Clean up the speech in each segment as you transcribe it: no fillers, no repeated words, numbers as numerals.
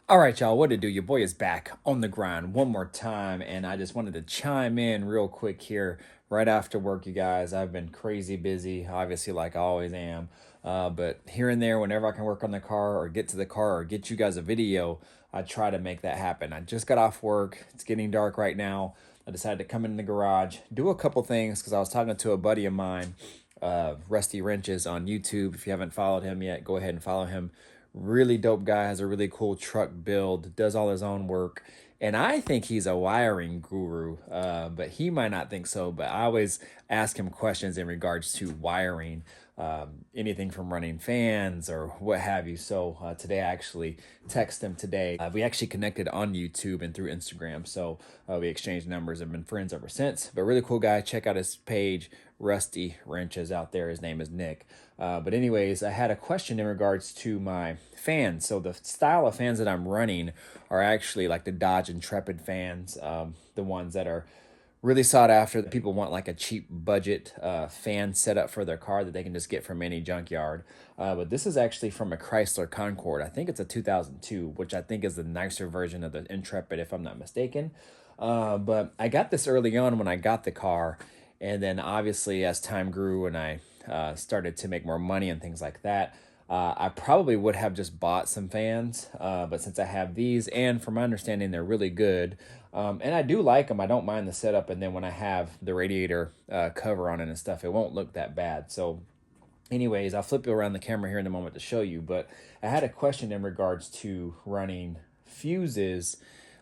All right, y'all, what to do? Your boy is back on the grind one more time, and I just wanted to chime in real quick here right after work, you guys. I've been crazy busy, obviously, like I always am. But here and there, whenever I can work on the car or get to the car or get you guys a video, I try to make that happen. I just got off work. It's getting dark right now. I decided to come in the garage, do a couple things because I was talking to a buddy of mine, Rusty Wrenches on YouTube. If you haven't followed him yet, go ahead and follow him. Really dope guy, has a really cool truck build, does all his own work. And I think he's a wiring guru, but he might not think so. But I always ask him questions in regards to wiring, anything from running fans or what have you. So today I actually texted him today. We actually connected on YouTube and through Instagram. So we exchanged numbers and been friends ever since. But really cool guy. Check out his page, Rusty Wrenches out there. His name is Nick. But anyways, I had a question in regards to my fans. So the style of fans that I'm running are actually like the Dodge Intrepid fans, the ones that are really sought after. That people want like a cheap budget fan setup for their car that they can just get from any junkyard. But this is actually from a Chrysler Concorde. I think it's a 2002, which I think is the nicer version of the Intrepid, if I'm not mistaken. But I got this early on when I got the car. And then obviously as time grew and I started to make more money and things like that, I probably would have just bought some fans, but since I have these, and from my understanding, they're really good, and I do like them. I don't mind the setup, and then when I have the radiator cover on it and stuff, it won't look that bad. So anyways, I'll flip you around the camera here in a moment to show you, but I had a question in regards to running fuses.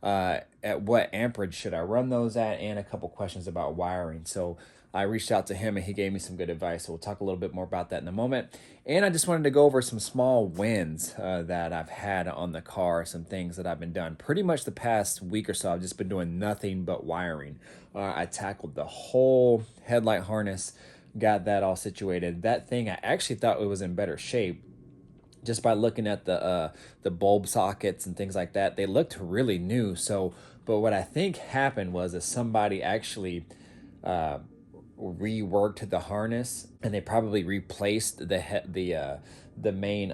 At what amperage should I run those at, and a couple questions about wiring. So I reached out to him and he gave me some good advice. So we'll talk a little bit more about that in a moment. And I just wanted to go over some small wins that I've had on the car, some things that I've been done. Pretty much the past week or so, I've just been doing nothing but wiring. I tackled the whole headlight harness, got that all situated. That thing, I actually thought it was in better shape just by looking at the bulb sockets and things like that. They looked really new. So, but what I think happened was that somebody actually reworked the harness, and they probably replaced the main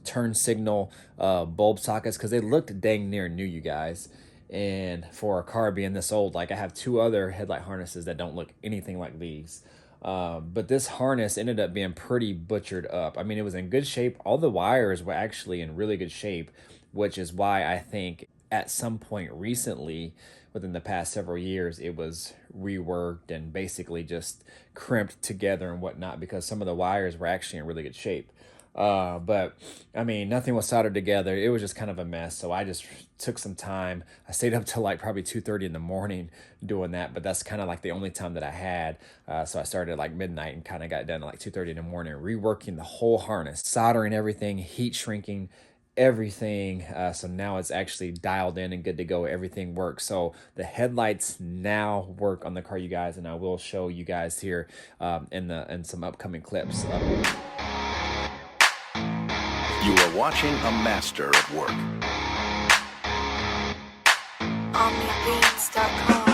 turn signal bulb sockets, because they looked dang near new, you guys. And for a car being this old, like I have two other headlight harnesses that don't look anything like these. But this harness ended up being pretty butchered up. I mean, it was in good shape. All the wires were actually in really good shape, which is why I think at some point recently, within the past several years, it was reworked and basically just crimped together and whatnot, because some of the wires were actually in really good shape. But I mean, nothing was soldered together. It was just kind of a mess. So I just took some time. I stayed up till like probably 2:30 in the morning doing that, but that's kind of like the only time that I had. So I started at like midnight and kind of got done at like 2:30 in the morning, reworking the whole harness, soldering everything, heat shrinking everything. So now it's actually dialed in and good to go. Everything works. So the headlights now work on the car, you guys, and I will show you guys here in some upcoming clips. You are watching a master at work. OmniBeats.com.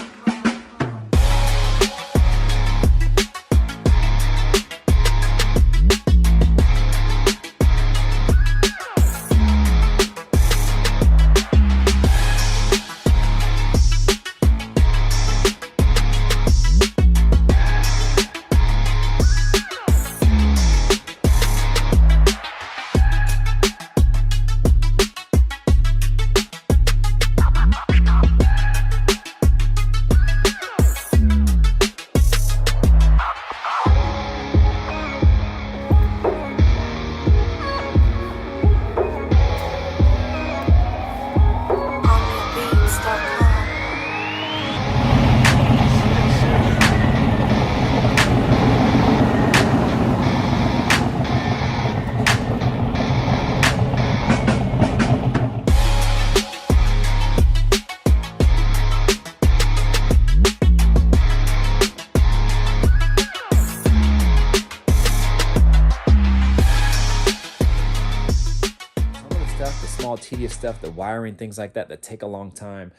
Small tedious stuff, the wiring, things like that take a long time.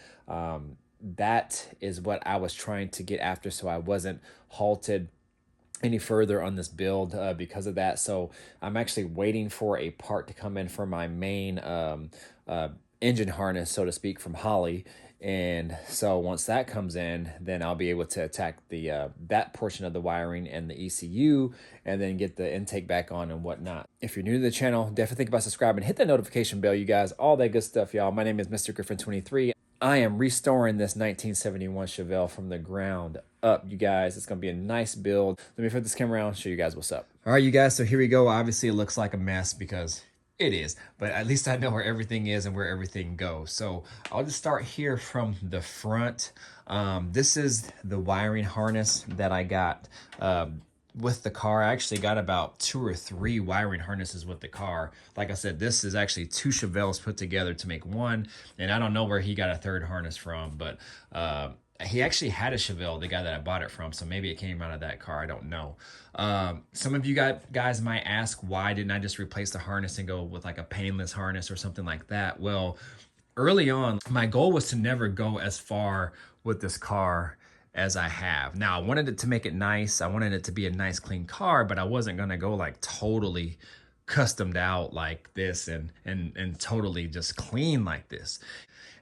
That is what I was trying to get after, so I wasn't halted any further on this build because of that. So I'm actually waiting for a part to come in for my main engine harness, so to speak, from Holly. And so once that comes in, then I'll be able to attack the that portion of the wiring and the ECU, and then get the intake back on and whatnot. If you're new to the channel, definitely think about subscribing, hit that notification bell, you guys, all that good stuff, y'all. My name is Mr. Griffin 23. I am restoring this 1971 Chevelle from the ground up, you guys. It's gonna be a nice build. Let me flip this camera around, show you guys what's up. All right, you guys, so here we go. Obviously it looks like a mess because it is, but at least I know where everything is and where everything goes. So I'll just start here from the front. This is the wiring harness that I got with the car. I actually got about 2 or 3 wiring harnesses with the car. Like I said, this is actually 2 Chevelles put together to make one, and I don't know where he got a 3rd harness from, but he actually had a Chevelle, the guy that I bought it from, so maybe it came out of that car. I don't know. Some of you guys might ask, why didn't I just replace the harness and go with like a painless harness or something like that? Well, early on, my goal was to never go as far with this car as I have. Now, I wanted it to make it nice. I wanted it to be a nice, clean car, but I wasn't going to go like totally customed out like this and totally just clean like this.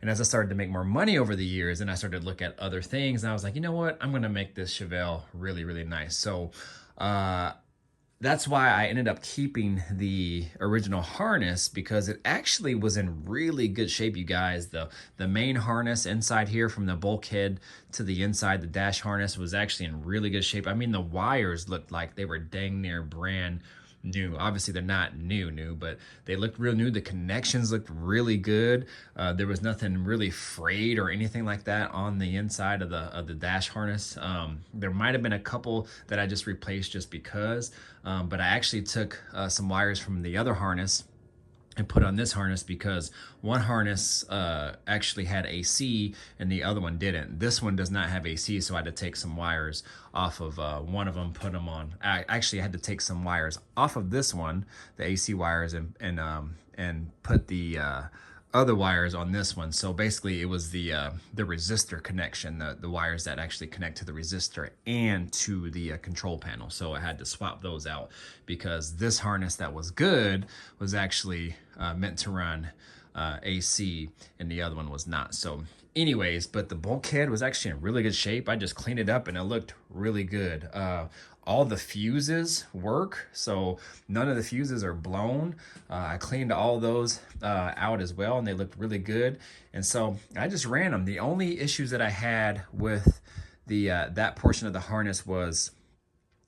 And as I started to make more money over the years, and I started to look at other things, and I was like, you know what? I'm going to make this Chevelle really, really nice. So that's why I ended up keeping the original harness, because it actually was in really good shape, you guys. The main harness inside here, from the bulkhead to the inside, the dash harness, was actually in really good shape. I mean, the wires looked like they were dang near brand new. Obviously they're not new, but they looked real new. The connections looked really good. There was nothing really frayed or anything like that on the inside of the dash harness. There might have been a couple that I just replaced just because, but I actually took some wires from the other harness and put on this harness, because one harness actually had AC and the other one didn't. This one does not have AC, so I had to take some wires off of one of them, put them on. I actually had to take some wires off of this one, the AC wires, and put the other wires on this one. So basically it was the resistor connection, the wires that actually connect to the resistor and to the control panel. So I had to swap those out, because this harness that was good was actually meant to run AC, and the other one was not. So anyways, but the bulkhead was actually in really good shape. I just cleaned it up and it looked really good. All the fuses work, so none of the fuses are blown. I cleaned all those out as well, and they looked really good. And so I just ran them. The only issues that I had with the that portion of the harness was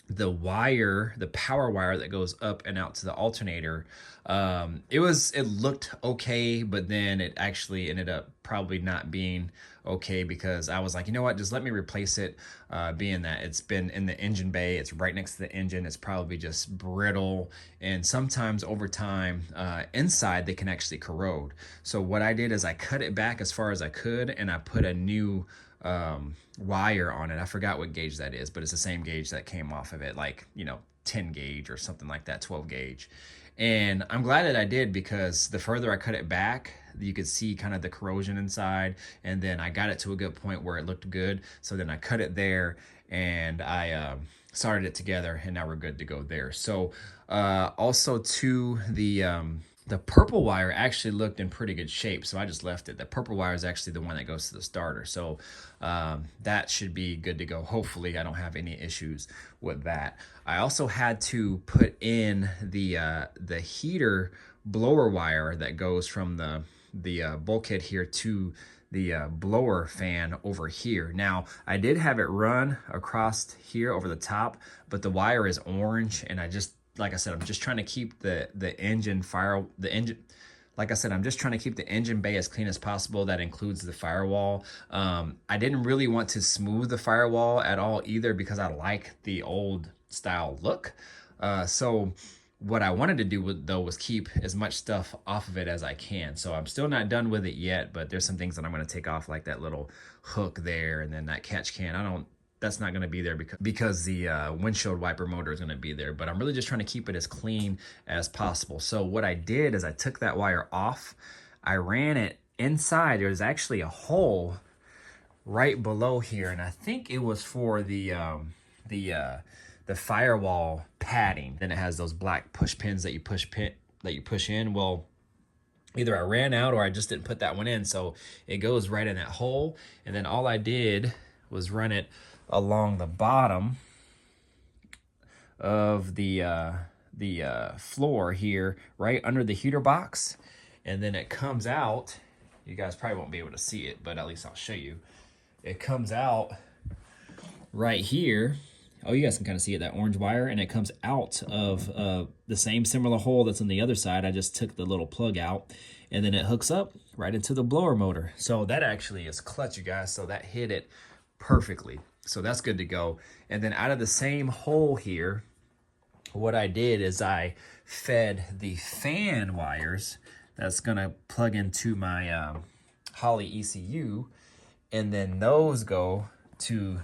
the wire, the power wire that goes up and out to the alternator. It looked okay, but then it actually ended up probably not being okay, because I was like, you know what, just let me replace it, being that it's been in the engine bay, it's right next to the engine, it's probably just brittle, and sometimes over time inside they can actually corrode. So what I did is I cut it back as far as I could, and I put a new wire on it. I forgot what gauge that is, but it's the same gauge that came off of it, like, you know, 10 gauge or something like that, 12 gauge. And I'm glad that I did, because the further I cut it back, you could see kind of the corrosion inside, and then I got it to a good point where it looked good. So then I cut it there, and I soldered it together, and now we're good to go there. So also to the purple wire actually looked in pretty good shape, so I just left it. The purple wire is actually the one that goes to the starter, so that should be good to go. Hopefully I don't have any issues with that. I also had to put in the heater blower wire that goes from the bulkhead here to the blower fan over here. Now, I did have it run across here over the top, but the wire is orange, and like I said, I'm just trying to keep the engine, like I said, I'm just trying to keep the engine bay as clean as possible. That includes the firewall. I didn't really want to smooth the firewall at all either, because I like the old style look. So what I wanted to do though was keep as much stuff off of it as I can. So I'm still not done with it yet, but there's some things that I'm going to take off, like that little hook there, and then that catch can. That's not going to be there because the windshield wiper motor is going to be there, but I'm really just trying to keep it as clean as possible. So what I did is I took that wire off, I ran it inside. There's actually a hole right below here, and I think it was for the firewall padding. Then it has those black push pins that you push in. Well, either I ran out or I just didn't put that one in. So it goes right in that hole. And then all I did was run it along the bottom of the floor here, right under the heater box. And then it comes out. You guys probably won't be able to see it, but at least I'll show you. It comes out right here. Oh, you guys can kind of see it, that orange wire, and it comes out of the same similar hole that's on the other side. I just took the little plug out, and then it hooks up right into the blower motor. So that actually is clutch, you guys. So that hit it perfectly. So that's good to go. And then out of the same hole here, what I did is I fed the fan wires that's gonna plug into my Holley ECU, and then those go to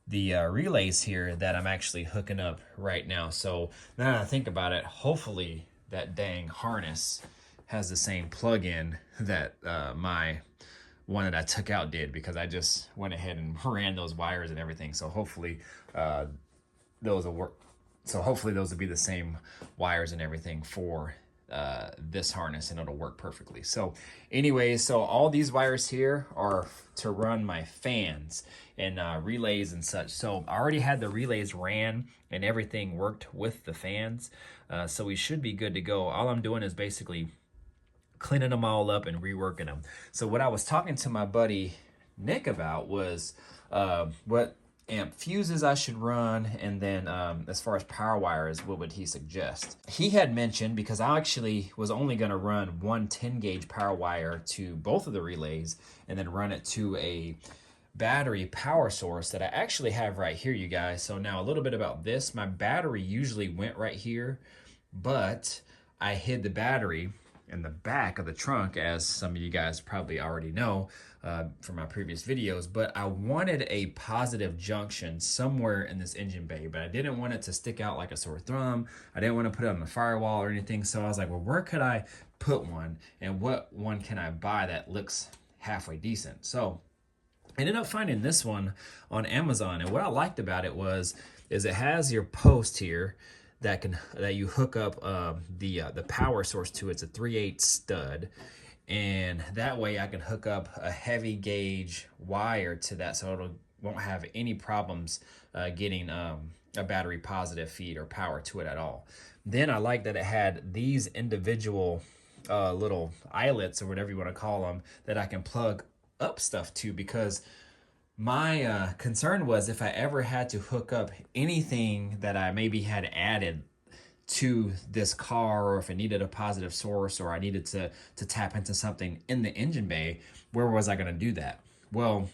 the relays here that I'm actually hooking up right now. So now that I think about it, hopefully that dang harness has the same plug-in that my one that I took out did, because I just went ahead and ran those wires and everything. So hopefully those will work. So hopefully those will be the same wires and everything for this harness, and it'll work perfectly. So anyways, so all these wires here are to run my fans and relays and such. So I already had the relays ran and everything worked with the fans. So we should be good to go. All I'm doing is basically cleaning them all up and reworking them. So what I was talking to my buddy Nick about was what amp fuses I should run, and then as far as power wires, what would he suggest? He had mentioned, because I actually was only going to run one 10-gauge power wire to both of the relays and then run it to a battery power source that I actually have right here, you guys. So now a little bit about this. My battery usually went right here, but I hid the battery in the back of the trunk, as some of you guys probably already know from my previous videos. But I wanted a positive junction somewhere in this engine bay, but I didn't want it to stick out like a sore thumb. I didn't want to put it on the firewall or anything. So I was like, well, where could I put one, and what one can I buy that looks halfway decent? So I ended up finding this one on Amazon, and what I liked about it is it has your post here that you hook up the power source to. It's a 3/8 stud, and that way I can hook up a heavy gauge wire to that, so it won't have any problems getting a battery positive feed or power to it at all. Then I like that it had these individual little eyelets, or whatever you want to call them, that I can plug up stuff to, because my concern was if I ever had to hook up anything that I maybe had added to this car, or if it needed a positive source, or I needed to tap into something in the engine bay, where was I going to do that? Well,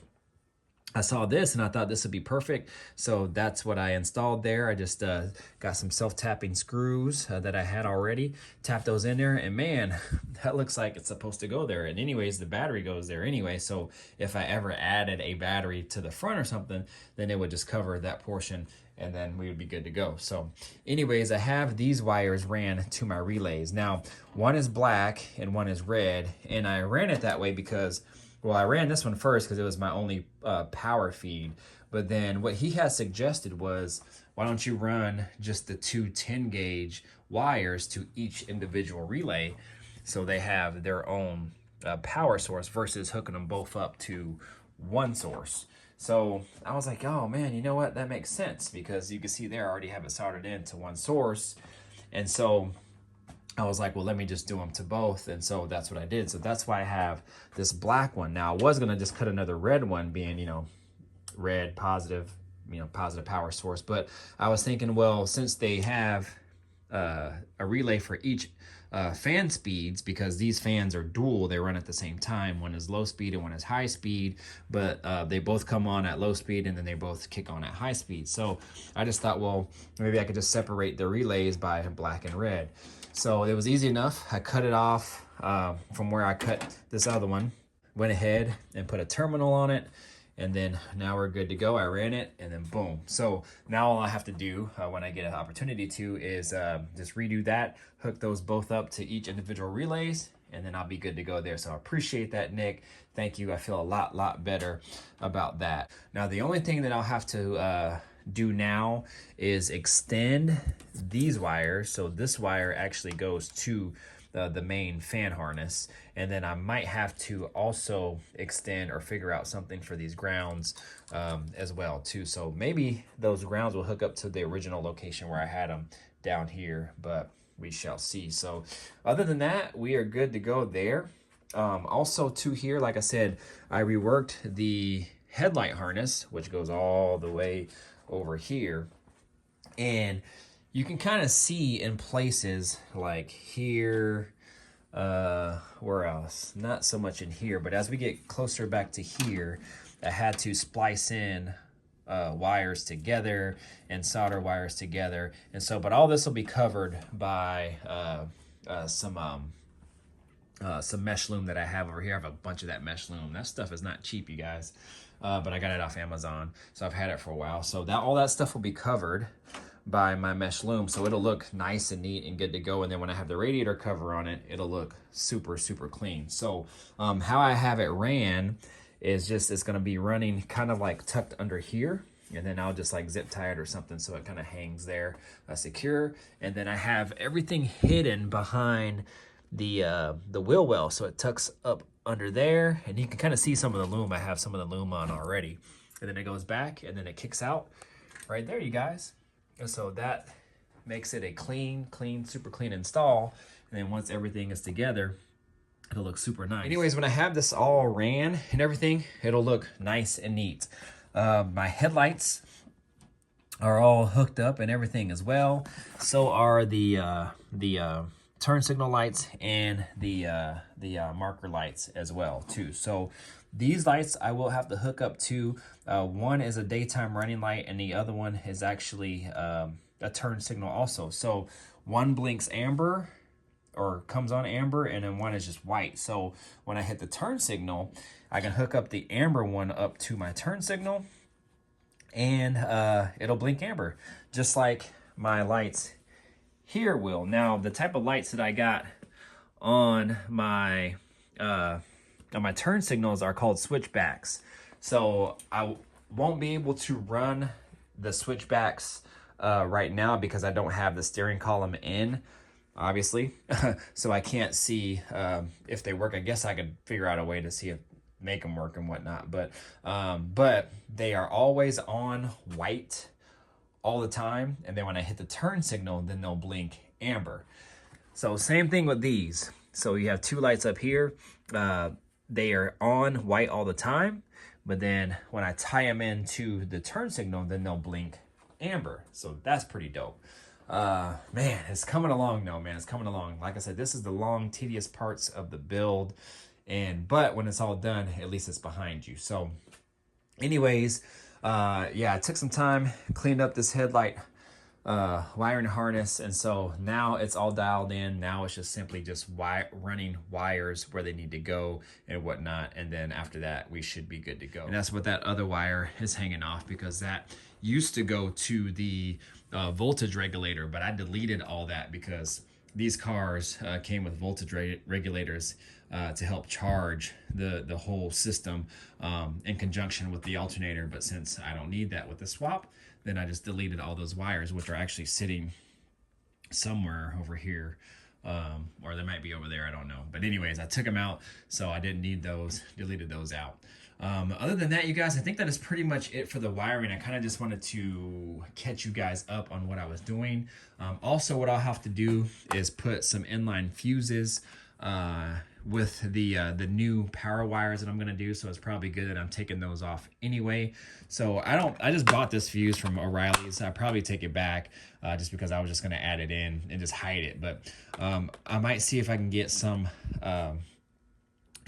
I saw this and I thought this would be perfect. So that's what I installed there. I just got some self-tapping screws that I had already, tapped those in there, and man, that looks like it's supposed to go there. And anyways, the battery goes there anyway. So if I ever added a battery to the front or something, then it would just cover that portion, and then we would be good to go. So anyways, I have these wires ran to my relays. Now, one is black and one is red, and I ran it that way because, well, I ran this one first because it was my only power feed. But then what he had suggested was, why don't you run just the two 10-gauge wires to each individual relay, so they have their own power source, versus hooking them both up to one source. So I was like, oh man, you know what? That makes sense, because you can see there I already have it soldered into one source. And so I was like, well, let me just do them to both. And so that's what I did. So that's why I have this black one. Now, I was going to just cut another red one, being, red, positive, positive power source. But I was thinking, well, since they have a relay for each fan speeds, because these fans are dual, they run at the same time. One is low speed and one is high speed, but they both come on at low speed and then they both kick on at high speed. So I just thought, well, maybe I could just separate the relays by black and red. So it was easy enough. I cut it off from where I cut this other one, went ahead and put a terminal on it, and then now we're good to go. I ran it, and then boom. So now all I have to do when I get an opportunity to is just redo that, hook those both up to each individual relays, and then I'll be good to go there. So I appreciate that, Nick. Thank you. I feel a lot better about that. Now, the only thing that I'll have to do now is extend these wires. So this wire actually goes to the main fan harness. And then I might have to also extend or figure out something for these grounds as well too. So maybe those grounds will hook up to the original location where I had them down here, but we shall see. So other than that, we are good to go there. Also to here, like I said, I reworked the headlight harness, which goes all the way over here. And you can kind of see in places like here, where else? Not so much in here, but as we get closer back to here, I had to splice in wires together and solder wires together. And so, but all this will be covered by some mesh loom that I have over here. I have a bunch of that mesh loom. That stuff is not cheap, you guys, but I got it off Amazon, so I've had it for a while. So that all that stuff will be covered by my mesh loom, so it'll look nice and neat and good to go. And then when I have the radiator cover on it, it'll look super clean. So how I have it ran is just, it's gonna be running kind of like tucked under here, and then I'll just like zip tie it or something so it kind of hangs there secure. And then I have everything hidden behind the wheel well, so it tucks up under there, and you can kind of see some of the loom. I have some of the loom on already, and then it goes back and then it kicks out right there, you guys. And so that makes it a clean, super clean install. And then once everything is together, it'll look super nice. Anyways, when I have this all ran and everything, it'll look nice and neat. My headlights are all hooked up and everything as well. So are the turn signal lights and the marker lights as well too. So these lights I will have to hook up to. One is a daytime running light, and the other one is actually a turn signal also. So one blinks amber or comes on amber, and then one is just white. So when I hit the turn signal, I can hook up the amber one up to my turn signal, and it'll blink amber, just like my lights here will. Now, the type of lights that I got on my turn signals are called switchbacks. So I won't be able to run the switchbacks right now because I don't have the steering column in, obviously. So I can't see if they work. I guess I could figure out a way to see if make them work and whatnot. But they are always on white all the time, and then when I hit the turn signal, then they'll blink amber. So same thing with these. So you have two lights up here. They are on white all the time, but then when I tie them into the turn signal, then they'll blink amber. So that's pretty dope. Man, it's coming along though, man. It's coming along. Like I said, this is the long, tedious parts of the build, but when it's all done, at least it's behind you. So anyways, yeah, I took some time, cleaned up this headlight wiring harness, and so now it's all dialed in. Now it's just simply just running wires where they need to go and whatnot, and then after that we should be good to go. And that's what that other wire is hanging off, because that used to go to the voltage regulator, but I deleted all that because these cars came with voltage regulators to help charge the whole system in conjunction with the alternator. But since I don't need that with the swap, then I just deleted all those wires, which are actually sitting somewhere over here, or they might be over there, I don't know. But anyways, I took them out, so I didn't need those, deleted those out. Other than that, you guys, I think that is pretty much it for the wiring. I kind of just wanted to catch you guys up on what I was doing. Also, what I'll have to do is put some inline fuses with the new power wires that I'm gonna do, so it's probably good that I'm taking those off anyway. So I just bought this fuse from O'Reilly's. I probably take it back just because I was just gonna add it in and just hide it. But I might see if I can get some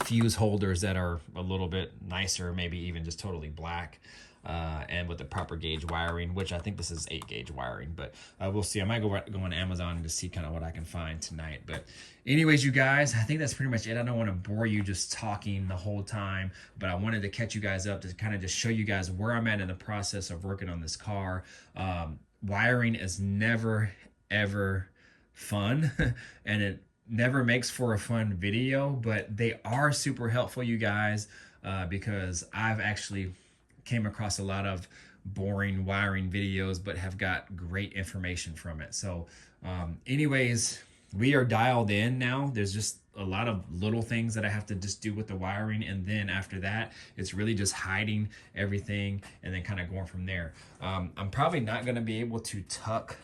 fuse holders that are a little bit nicer, maybe even just totally black, and with the proper gauge wiring, which I think this is 8 gauge wiring, but we'll see. I might go on Amazon to see kind of what I can find tonight. But anyways, you guys, I think that's pretty much it. I don't want to bore you just talking the whole time, but I wanted to catch you guys up to kind of just show you guys where I'm at in the process of working on this car. Wiring is never ever fun and it never makes for a fun video, but they are super helpful, you guys, because I've actually came across a lot of boring wiring videos, but have got great information from it. So anyways, we are dialed in now. There's just a lot of little things that I have to just do with the wiring, and then after that it's really just hiding everything and then kind of going from there. I'm probably not going to be able to tuck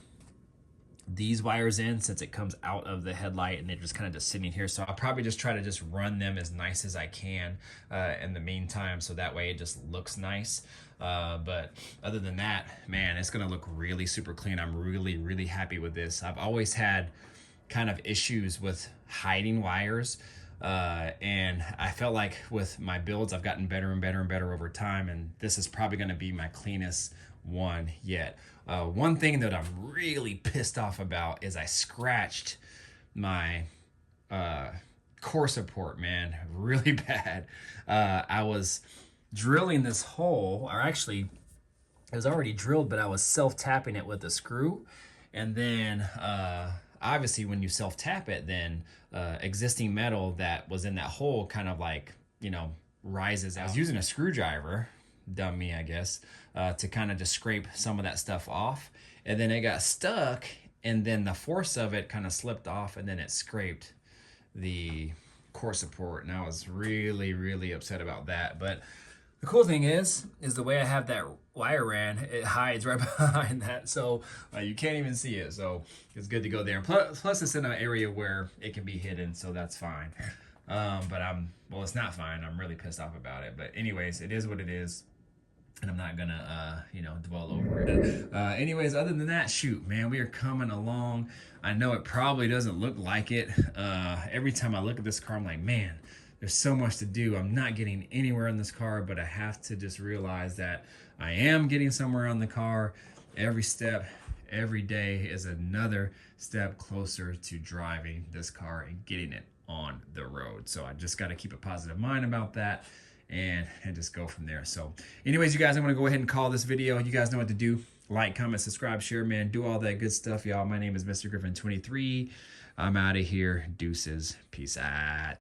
these wires in since it comes out of the headlight and they're just kind of just sitting here, so I'll probably just try to just run them as nice as I can in the meantime, so that way it just looks nice. But other than that, man, it's gonna look really super clean. I'm really happy with this. I've always had kind of issues with hiding wires, and I felt like with my builds I've gotten better and better over time, and this is probably going to be my cleanest one yet. One thing that I'm really pissed off about is I scratched my core support, man, really bad. I was drilling this hole, or actually it was already drilled, but I was self-tapping it with a screw, and then obviously when you self-tap it, then existing metal that was in that hole kind of like, you know, rises out. I was using a screwdriver, dumb me I guess, to kind of just scrape some of that stuff off, and then it got stuck, and then the force of it kind of slipped off, and then it scraped the core support, and I was really upset about that. But the cool thing is the way I have that wire ran, it hides right behind that, so you can't even see it. So it's good to go there. Plus it's in an area where it can be hidden, so that's fine. But well, it's not fine. I'm really pissed off about it. But anyways, it is what it is, and I'm not gonna you know, dwell over it. Anyways, other than that, shoot, man, we are coming along. I know it probably doesn't look like it. Every time I look at this car, I'm like, man, there's so much to do. I'm not getting anywhere in this car, but I have to just realize that I am getting somewhere on the car. Every step, every day is another step closer to driving this car and getting it on the road. So I just got to keep a positive mind about that, and just go from there. So anyways, you guys, I'm going to go ahead and call this video. You guys know what to do. Like, comment, subscribe, share, man. Do all that good stuff, y'all. My name is Mr. Griffin 23. I'm out of here. Deuces. Peace out.